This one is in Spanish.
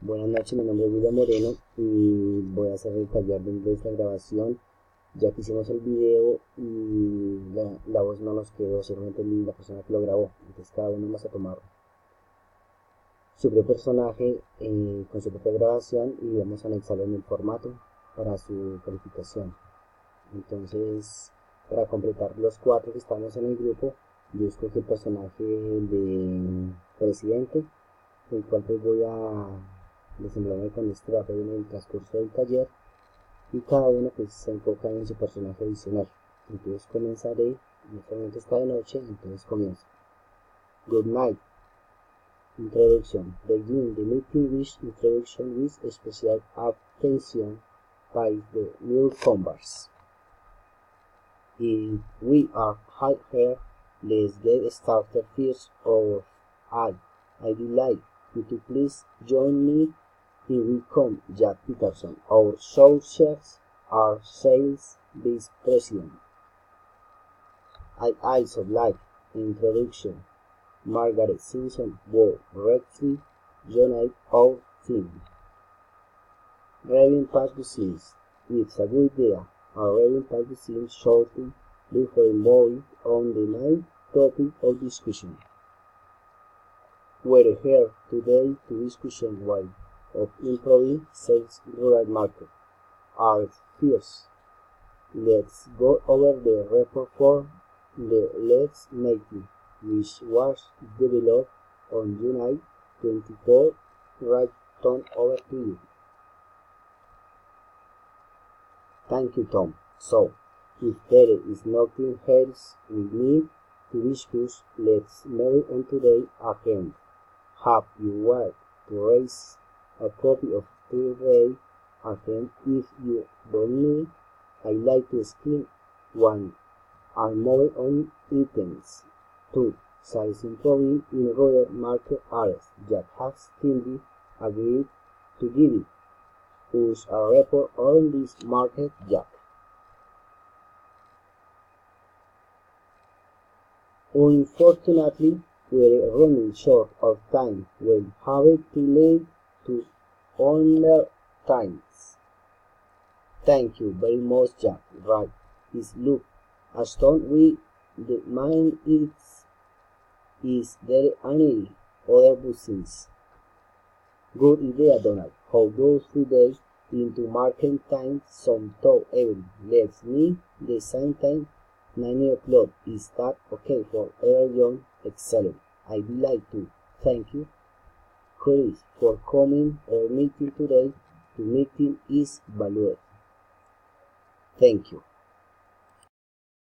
Buenas noches, mi nombre es William Moreno y voy a hacer el taller de inglés, la grabación. Ya que hicimos el video y la voz no nos quedó, seguramente la persona que lo grabó. Entonces cada uno vamos a tomar su propio personaje con su propia grabación y vamos a anexarlo en el formato para su calificación. Entonces, para completar los 4 que estamos en el grupo, yo escogí el personaje de presidente, el cual pues voy a desenvolverme con este papel en el transcurso del taller, y cada uno pues se enfoca en su personaje adicional. Entonces comenzaré, en este momento está de noche, entonces comienzo. Good night. Introduction. Begin the meeting with introduction with special attention by the newcomers. If we are here, let's get started first of all. I'd like you to please join me in welcome Jack Peterson, our socials are sales vice president. I also like introduction Margaret Simpson, Bob Redfield, joined our team. Reading past the scenes. It's a good idea. Reading past the scenes shortly before moving on the main topic of discussion. We're here today to discuss why of improving sales rural market. First, let's go over the report for the Let's Meeting, which was developed on July 24. Right on over to you. Thank you, Tom. So, if there is nothing else we need to discuss, let's move on today again. Have you want to raise a copy of today again? If you don't need, I like to skin one and move on items. 2. Sales improving in rural market areas. Jack has kindly agreed to give us a report on this market. Jack. Unfortunately, we're running short of time. We'll have to leave to honor times. Thank you very much, Jack. Right. Is look as don't we the mind is there any other business? Good idea, Donald. How goes today into market time some top every. Let's meet the same time 9 o'clock. Is that okay for everyone? Excellent. I'd like to thank you, Chris, for coming our meeting today. The meeting is valuable. Thank you.